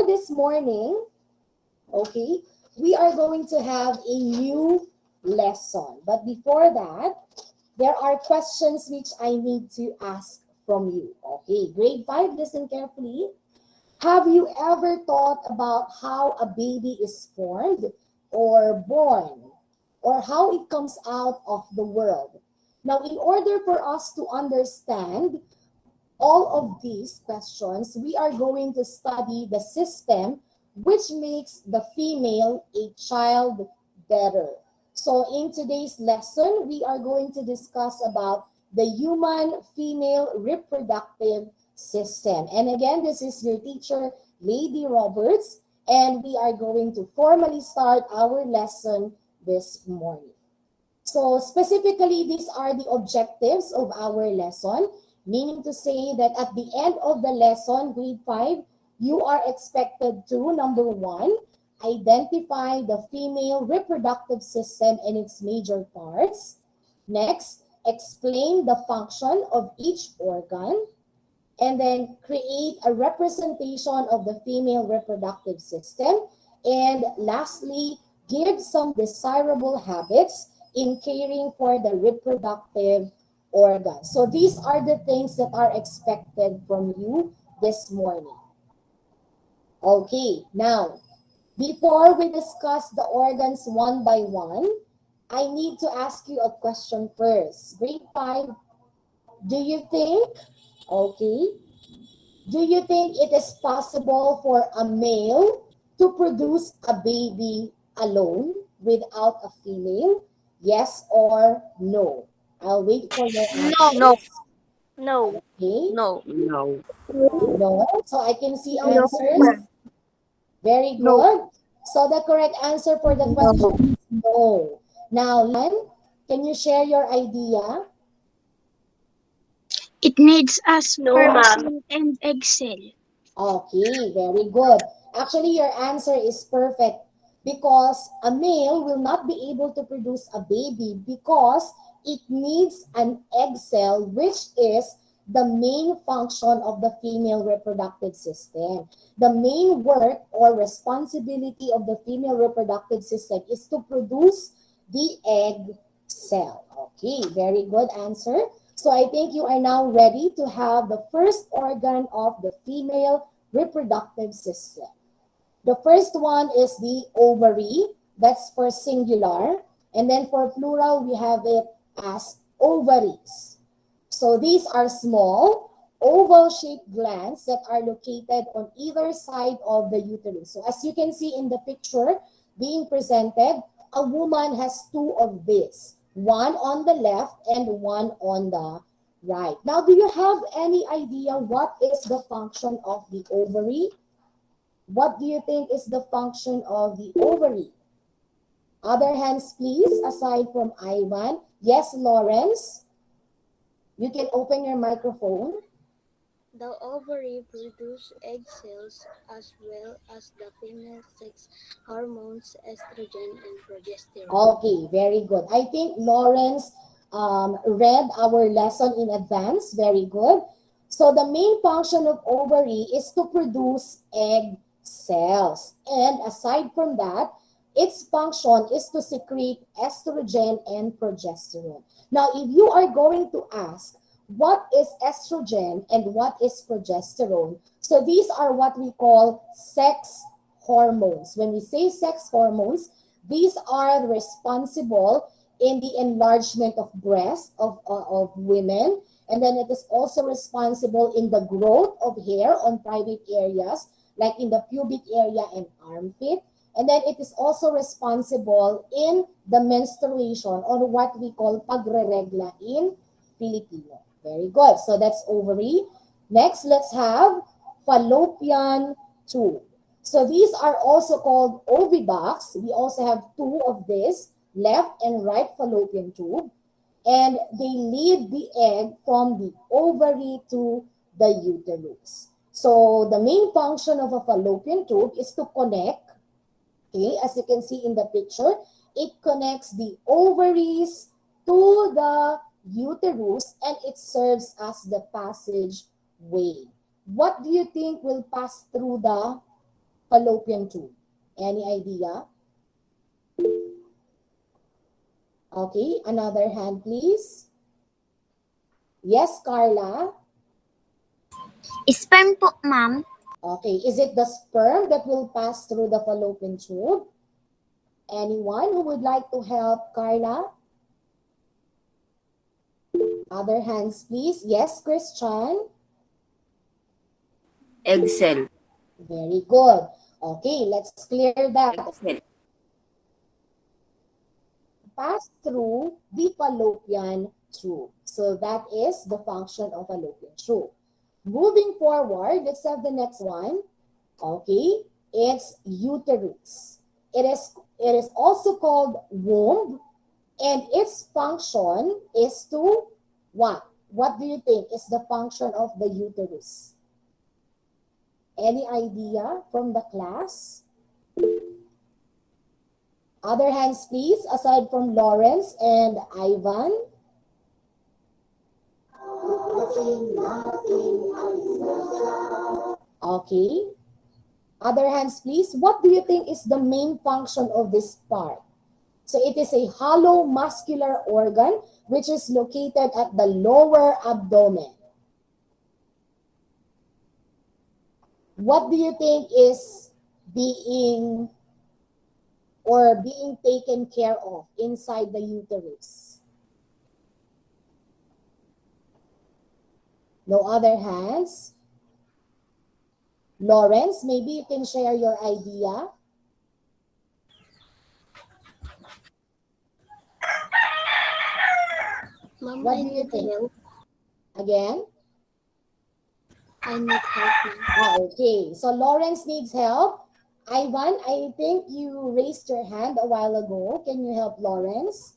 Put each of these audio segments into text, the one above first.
this morning, okay, we are going to have a new lesson. But before that, there are questions which I need to ask from you. Okay, grade 5, listen carefully. Have you ever thought about how a baby is formed or born, or how it comes out of the world? Now, in order for us to understand all of these questions, we are going to study the system which makes the female a child better. So in today's lesson, we are going to discuss about the human female reproductive system. And again, this is your teacher, Lady Roberts, and we are going to formally start our lesson this morning. So specifically, these are the objectives of our lesson, meaning to say that at the end of the lesson, grade 5, you are expected to, number 1, identify the female reproductive system and its major parts. Next, explain the function of each organ. And then create a representation of the female reproductive system. And lastly, give some desirable habits in caring for the reproductive organs. So these are the things that are expected from you this morning. Okay, now, before we discuss the organs one by one, I need to ask you a question first. Grade 5, do you think, okay, do you think it is possible for a male to produce a baby alone without a female? Yes or no? I'll wait for your answer. No. No. Okay. No. No. No. So I can see No. answers. Very No. good. So the correct answer for the question is no. Now, Lan, can you share your idea? It needs a No, sperm ma'am. cell and egg cell. Okay, very good. Actually, your answer is perfect because a male will not be able to produce a baby because it needs an egg cell, which is the main function of the female reproductive system. The main work or responsibility of the female reproductive system is to produce the egg cell. Okay, very good answer. So I think you are now ready to have the first organ of the female reproductive system. The first one is the ovary. That's for singular. And then for plural, we have it as ovaries. So these are small, oval-shaped glands that are located on either side of the uterus. So as you can see in the picture being presented, a woman has 2 of these. One on the left and one on the right. Now, do you have any idea what is the function of the ovary? What do you think is the function of the ovary? Other hands, please, aside from Ivan. Yes, Lawrence? You can open your microphone. The ovary produce egg cells as well as the female sex hormones estrogen and progesterone. Okay, very good. I think Lawrence read our lesson in advance. Very good. So the main function of ovary is to produce egg cells. And aside from that, its function is to secrete estrogen and progesterone. Now, if you are going to ask, what is estrogen and what is progesterone? So these are what we call sex hormones. When we say sex hormones, these are responsible in the enlargement of breast of women. And then it is also responsible in the growth of hair on private areas, like in the pubic area and armpit. And then it is also responsible in the menstruation, or what we call pagreregla in Filipino. Very good. So that's ovary. Next, let's have fallopian tube. So these are also called oviducts. We also have 2 of these, left and right fallopian tube. And they lead the egg from the ovary to the uterus. So the main function of a fallopian tube is to connect. Okay, as you can see in the picture, it connects the ovaries to the uterus and it serves as the passage way. What do you think will pass through the fallopian tube? Any idea? Okay, another hand, please. Yes, Carla? Sperm po, ma'am. Okay, is it the sperm that will pass through the fallopian tube? Anyone who would like to help Carla? Other hands, please. Yes, Christian? Egg cell. Very good. Okay, let's clear that. Egg cell. Pass through the fallopian tube. So that is the function of fallopian tube. Moving forward, let's have the next one. Okay, it's uterus. It is also called womb, and its function is to what? What do you think is the function of the uterus? Any idea from the class? Other hands, please, aside from Lawrence and Ivan. Okay. Other hands, please. What do you think is the main function of this part? So it is a hollow muscular organ which is located at the lower abdomen. What do you think is being taken care of inside the uterus? No other hands? Lawrence, maybe you can share your idea. Ma'am, What I do you need think? help. Again? I need help, ma'am. Okay, so Lawrence needs help. Ivan, I think you raised your hand a while ago. Can you help Lawrence?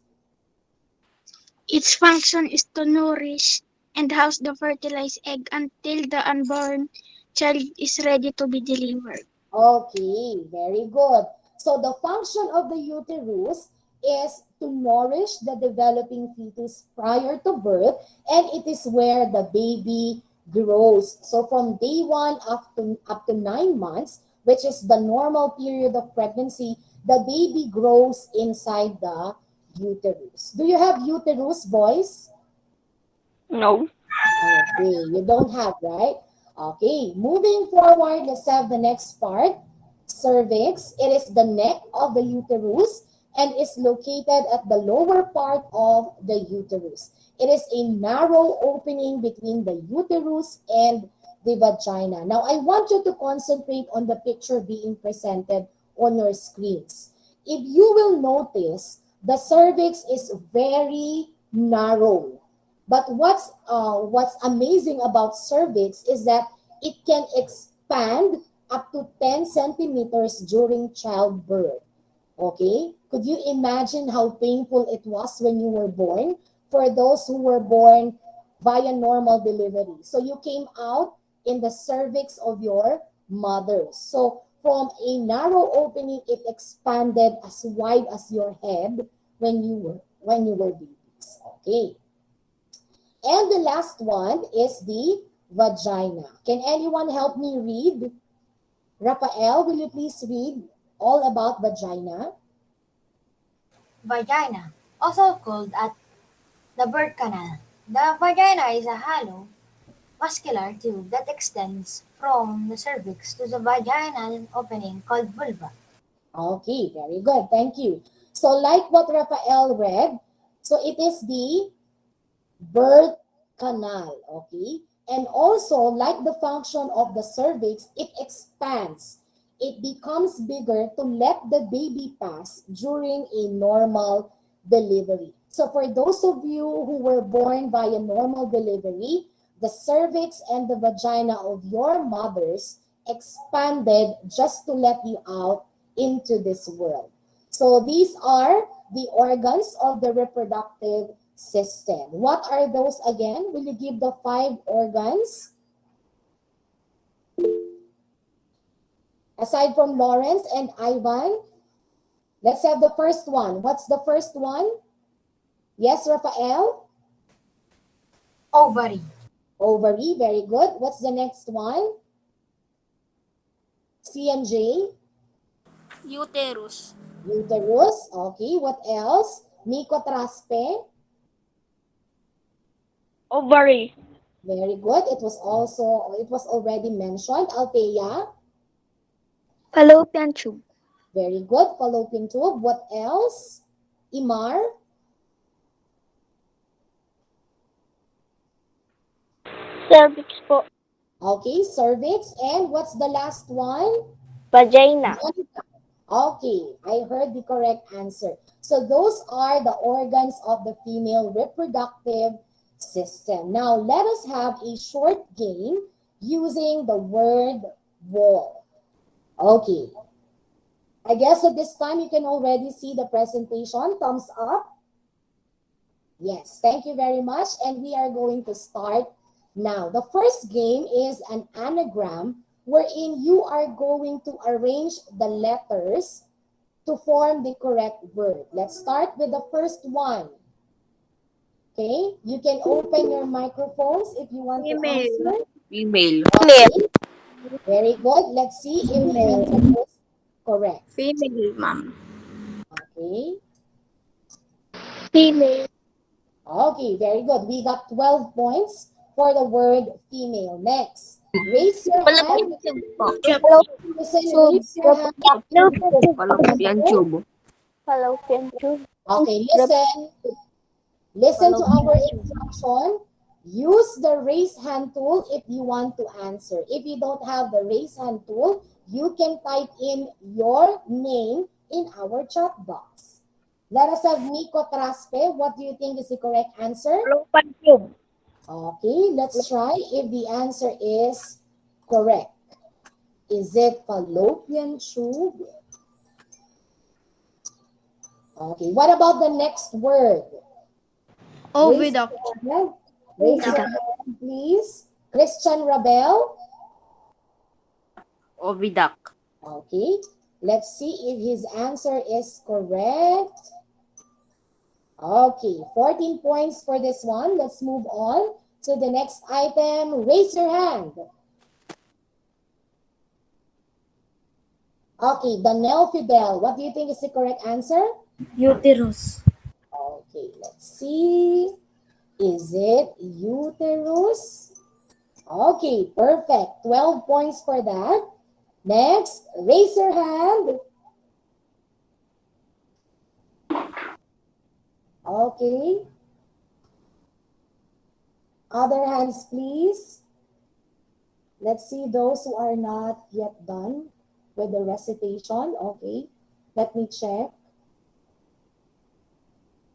Its function is to nourish and house the fertilized egg until the unborn child is ready to be delivered. Okay, very good. So the function of the uterus is to nourish the developing fetus prior to birth, and it is where the baby grows. So from day 1 up to 9 months, which is the normal period of pregnancy, the baby grows inside the uterus. Do you have uterus, boys? No. Okay, you don't have, right? Okay, moving forward, let's have the next part. Cervix. It is the neck of the uterus and is located at the lower part of the uterus. It is a narrow opening between the uterus and the vagina. Now, I want you to concentrate on the picture being presented on your screens. If you will notice, the cervix is very narrow. But what's amazing about cervix is that it can expand up to 10 centimeters during childbirth. Okay? Could you imagine how painful it was when you were born? For those who were born via normal delivery. So you came out in the cervix of your mother. So from a narrow opening, it expanded as wide as your head when you were babies. Okay. And the last one is the vagina. Can anyone help me read? Rafael, will you please read all about vagina? Vagina, also called at the birth canal. The vagina is a hollow, muscular tube that extends from the cervix to the vaginal opening called vulva. Okay, very good. Thank you. So like what Rafael read, so it is the birth canal, okay? And also, like the function of the cervix, it expands. It becomes bigger to let the baby pass during a normal delivery. So for those of you who were born by a normal delivery, the cervix and the vagina of your mothers expanded just to let you out into this world. So these are the organs of the reproductive system. What are those again? Will you give the 5 organs? Aside from Lawrence and Ivan, let's have the first one. What's the first one? Yes, Rafael? Ovary. Ovary, very good. What's the next one? C and J? Uterus. Uterus. Okay, what else? Miko Traspe? Ovary. Very good. It was already mentioned. Althea? Fallopian tube. Very good. Fallopian tube. What else? Imar? Cervix po. Okay, cervix. And what's the last one? Vagina. Okay, I heard the correct answer. So those are the organs of the female reproductive system. Now, let us have a short game using the word wall. Okay. I guess at this time you can already see the presentation. Thumbs up. Yes, thank you very much. And we are going to start now. The first game is an anagram wherein you are going to arrange the letters to form the correct word. Let's start with the first one. Okay, you can open your microphones if you want to answer. Female. Okay. Very good. Let's see if the answer is correct. Female, ma'am. Okay. Female. Okay, very good. We got 12 points for the word female. Next, raise your hand. Listen, raise your hand. Fallopian tube. Fallopian tube. Okay, listen. Listen to our instruction. Use the raise hand tool if you want to answer. If you don't have the raise hand tool, you can type in your name in our chat box. Let us have Miko Traspe. What do you think is the correct answer? Fallopian tube. Okay, let's try if the answer is correct. Is it fallopian tube? Okay, what about the next word? Oviduct. Raise your hand, please. Christian Rabel. Oviduct. Okay, let's see if his answer is correct. Okay, 14 points for this one. Let's move on to the next item. Raise your hand. Okay, Danielle Fidel, what do you think is the correct answer? Uterus. Okay, let's see. Is it uterus? Okay, perfect. 12 points for that. Next, raise your hand. Okay. Other hands, please. Let's see those who are not yet done with the recitation. Okay, let me check.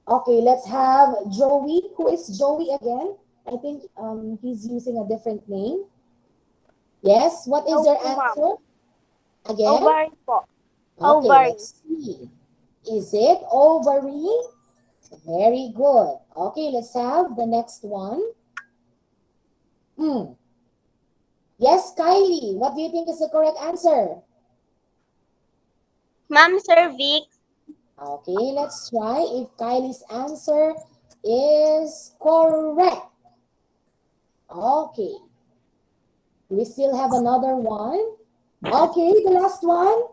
Okay, let's have Joey. Who is Joey again? I think he's using a different name. Yes, what is your answer? Again? Ovary po. Okay, Ovary. let's see. Is it ovary? Very good. Okay, let's have the next one. Yes, Kylie, what do you think is the correct answer? Ma'am, cervix. Okay, let's try if Kylie's answer is correct. Okay. We still have another one. Okay, the last one.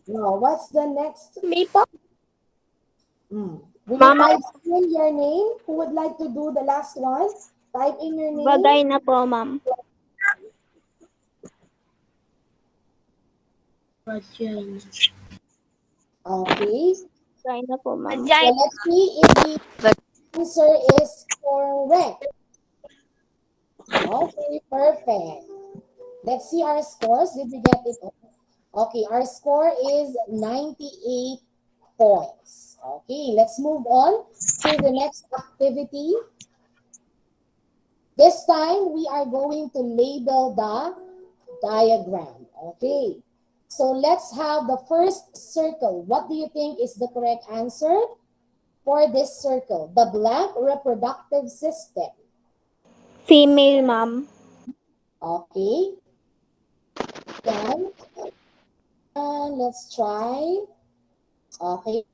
No, what's the next? Me po. Will you Mama. type in your name? Who would like to do the last one? Type in your name. Vagina po, ma'am. Vagina. Okay. Vagina po, ma'am. So let's see if the answer is correct. Okay, perfect. Let's see our scores. Did we get it? Okay, our score is 98 points. Okay, let's move on to the next activity. This time, we are going to label the diagram. Okay, so let's have the first circle. What do you think is the correct answer for this circle? The blank reproductive system. Female, ma'am. Okay. Then, and let's try. Okay.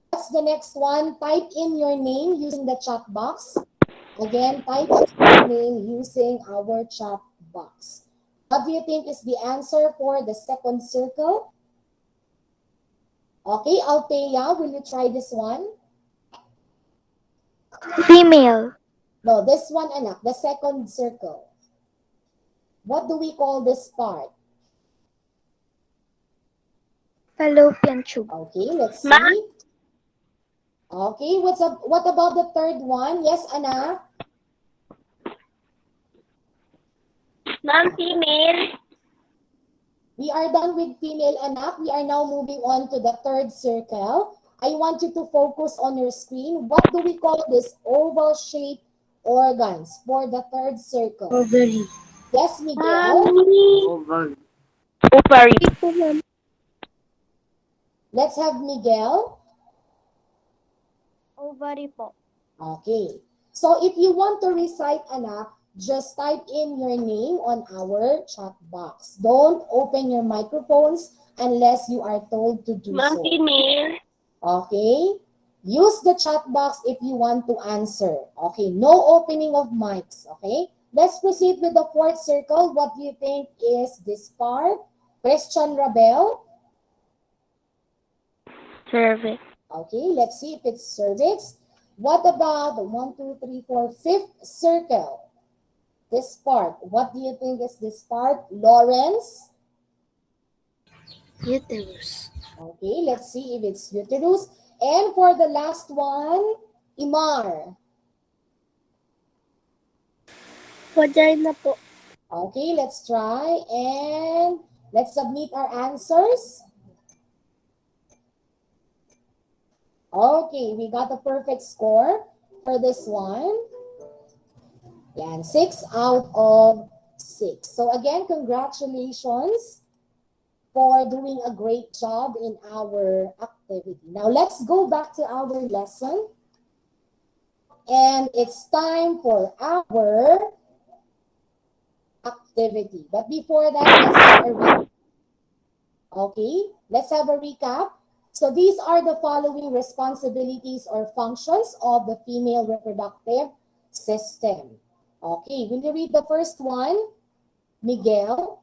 What's the next one? Type in your name using the chat box. Again, type in your name using our chat box. What do you think is the answer for the second circle? Okay, Althea, will you try this one? Female. No, this one, anak, the second circle. What do we call this part? Fallopian tube. Okay, let's Ma? see. Okay, what about the third one? Yes, Anna? Ma'am, female. We are done with female, anak. We are now moving on to the third circle. I want you to focus on your screen. What do we call this oval-shaped organs for the third circle? Ovary. Yes, Miguel? Mommy. Ovary. Let's have Miguel. Ovary po. Okay. So if you want to recite, anak, just type in your name on our chat box. Don't open your microphones unless you are told to do Ma'am, so. female. Okay? Use the chat box if you want to answer. Okay? No opening of mics. Okay? Let's proceed with the fourth circle. What do you think is this part? Christian Rabel. Cervix. Okay, let's see if it's cervix. What about the 1, 2, 3, 4, fifth circle? This part. What do you think is this part? Lawrence? Uterus. Okay, let's see if it's uterus. And for the last one, Imar. Vagina po. Okay, let's try and let's submit our answers. Okay, we got a perfect score for this one. Yan, 6 out of 6. So again, congratulations for doing a great job in our activity. Now let's go back to our lesson. And it's time for our activity. But before that, let's have a recap. Okay, let's have a recap. So these are the following responsibilities or functions of the female reproductive system. Okay, will you read the first one? Miguel?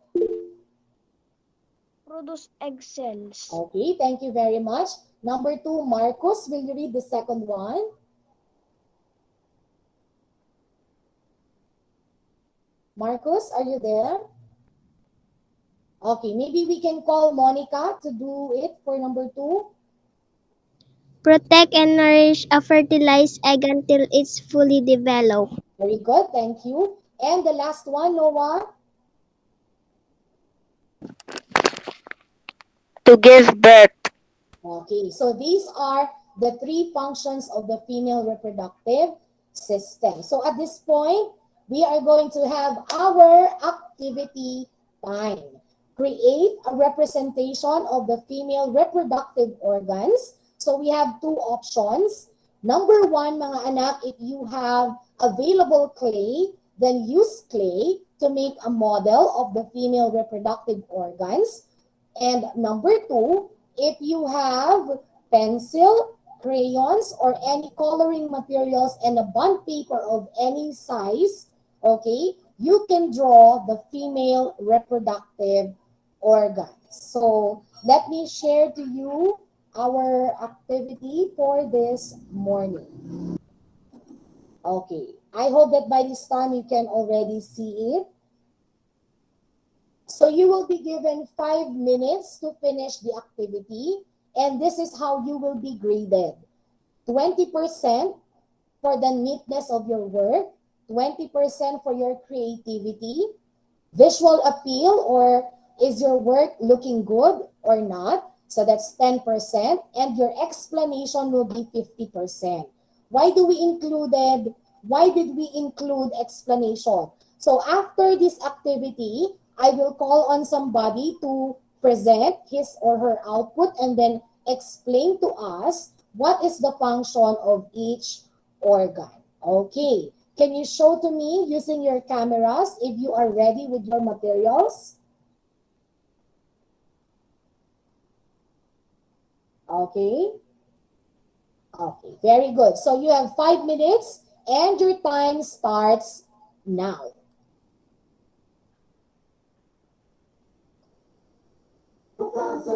Produce egg cells. Okay, thank you very much. Number 2, Marcos, will you read the second one? Marcos, are you there? Okay, maybe we can call Monica to do it for number 2. Protect and nourish a fertilized egg until it's fully developed. Very good, thank you. And the last one, Noah? To give birth. Okay, so these are the 3 functions of the female reproductive system. So at this point, we are going to have our activity time. Create a representation of the female reproductive organs. So we have 2 options. Number 1, mga anak, if you have available clay, then use clay to make a model of the female reproductive organs. And number 2, if you have pencil, crayons, or any coloring materials and a bond paper of any size, okay, you can draw the female reproductive organs. So let me share to you our activity for this morning. Okay, I hope that by this time you can already see it. So you will be given 5 minutes to finish the activity, and this is how you will be graded. 20% for the neatness of your work, 20% for your creativity, visual appeal, or is your work looking good or not? So that's 10%, and your explanation will be 50%. Why did we include explanation? So after this activity, I will call on somebody to present his or her output and then explain to us what is the function of each organ. Okay, can you show to me using your cameras if you are ready with your materials? Okay. Okay, very good. So you have 5 minutes and your time starts now. Sa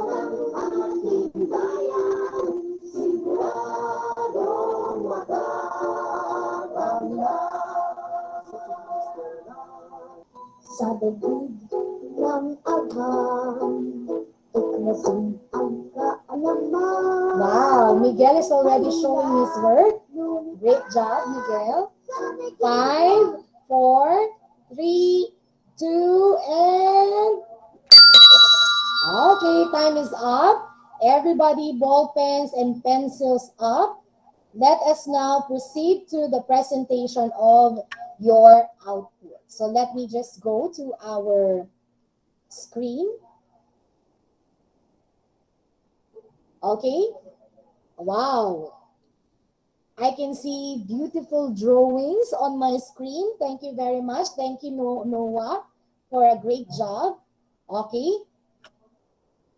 dagig ng agham, tuklasin ang kaalaman. Wow, Miguel is already showing his work. Great job, Miguel. 5, 4, 3, 2, and okay, time is up. Everybody, ball pens and pencils up. Let us now proceed to the presentation of your output. So let me just go to our screen. Okay. Wow. I can see beautiful drawings on my screen. Thank you very much. Thank you, Noah, for a great job. Okay.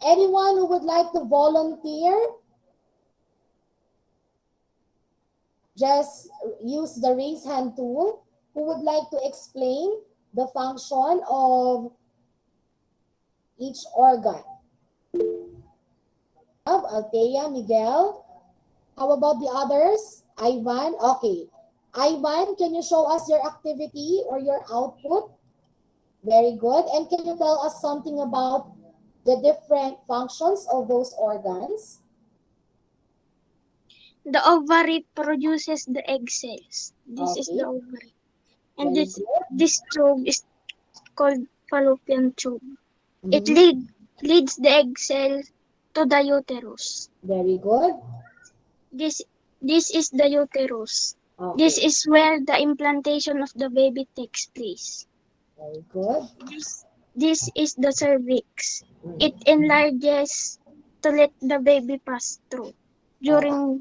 Anyone who would like to volunteer, just use the raise hand tool. Who would like to explain the function of each organ? Althea, Miguel. How about the others? Ivan. Okay. Ivan, can you show us your activity or your output? Very good. And can you tell us something about the different functions of those organs? The ovary produces the egg cells. This is Okay. the ovary. And Very this tube is called fallopian tube. It Mhm. leads the egg cells to the uterus. Very good. This is the uterus. Okay. This is where the implantation of the baby takes place. Very good. This is the cervix. Mhm. It enlarges to let the baby pass through during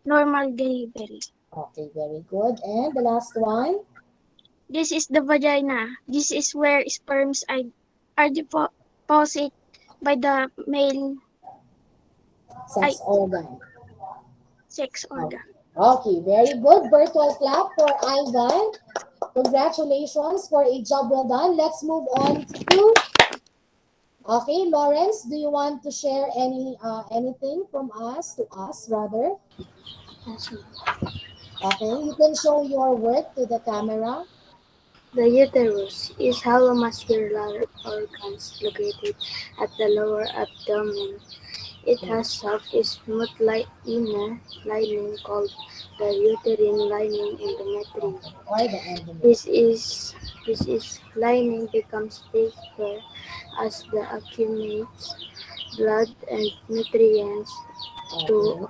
normal delivery. Okay, very good. And the last one? This is the vagina. This is where sperms are deposited by the male Sex organ. sex organ. Okay, very good. Virtual clap for Ivan. Congratulations for a job well done. Let's move on to, okay, Lawrence, do you want to share anything from us, to us rather? Okay, you can show your work to the camera. The uterus is hollow muscular organs located at the lower abdomen. It has soft, smooth inner lining called the uterine lining endometrium. Or the endometrium. This lining becomes thicker as the accumulates blood and nutrients to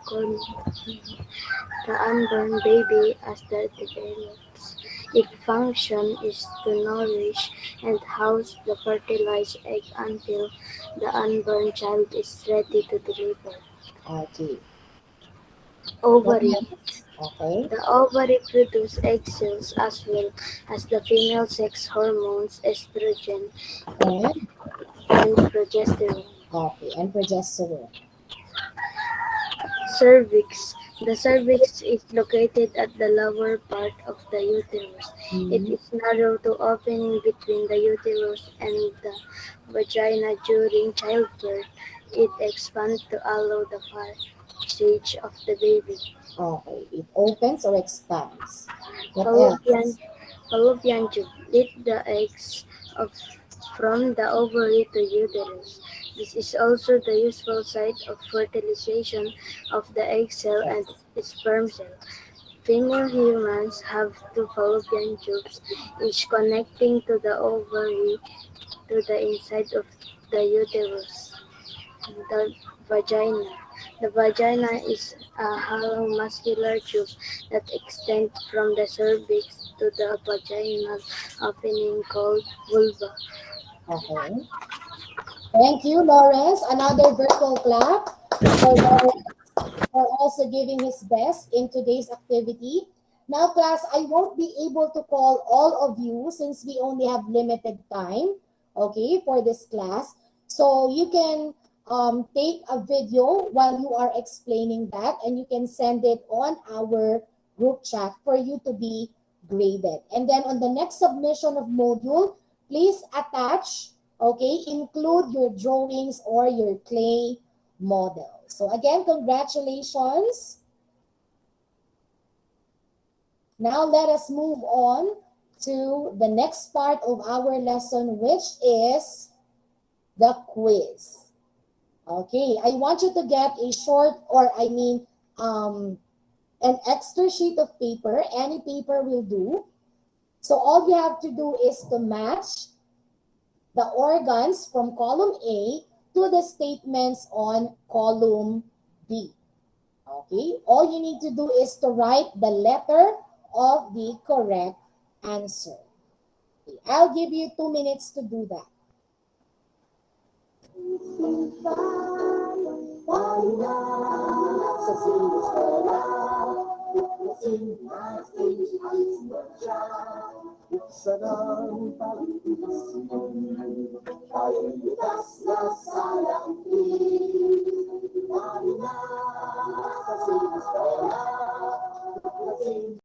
the unborn baby as that develops. Its function is to nourish and house the fertilized egg until the unborn child is ready to deliver. Okay. Ovary. Okay. The ovary produces egg cells as well as the female sex hormones estrogen and progesterone. Okay, and progesterone. Cervix. The cervix is located at the lower part of the uterus. It is narrow to opening between the uterus and the vagina during childbirth. It expands to allow the passage of the baby. Okay, it opens or expands. What else? Fallopian tube lead the eggs from the ovary to uterus. This is also the usual site of fertilization of the egg cell and sperm cell. Female humans have two fallopian tubes, each connecting to the ovary to the inside of the uterus. The vagina. The vagina is a hollow muscular tube that extends from the cervix to the vaginal opening called vulva. Okay. Thank you, Lawrence. Another virtual clap for Lawrence for also giving his best in today's activity. Now, class, I won't be able to call all of you since we only have limited time, okay, for this class. So you can take a video while you are explaining that, and you can send it on our group chat for you to be graded. And then on the next submission of module, please attach Okay, include your drawings or your clay model. So again, congratulations. Now let us move on to the next part of our lesson, which is the quiz. Okay, I want you to get a short, or an extra sheet of paper. Any paper will do. So all you have to do is to match the organs from column A to the statements on column B. Okay, all you need to do is to write the letter of the correct answer. Okay, I'll give you 2 minutes to do that.